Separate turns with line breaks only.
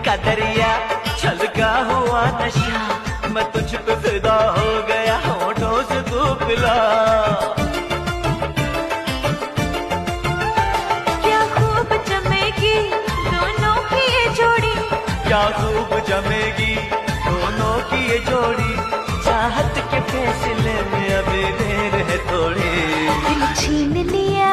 का दरिया, छलका हुआ नशा, मैं तुझ पे फिदा हो गया, होठों से तू पिला।
क्या खूब जमेगी दोनों की ये जोड़ी,
क्या खूब जमेगी दोनों की ये जोड़ी, चाहत के फैसले में अभी देर है थोड़ी।
दिल छीन लिया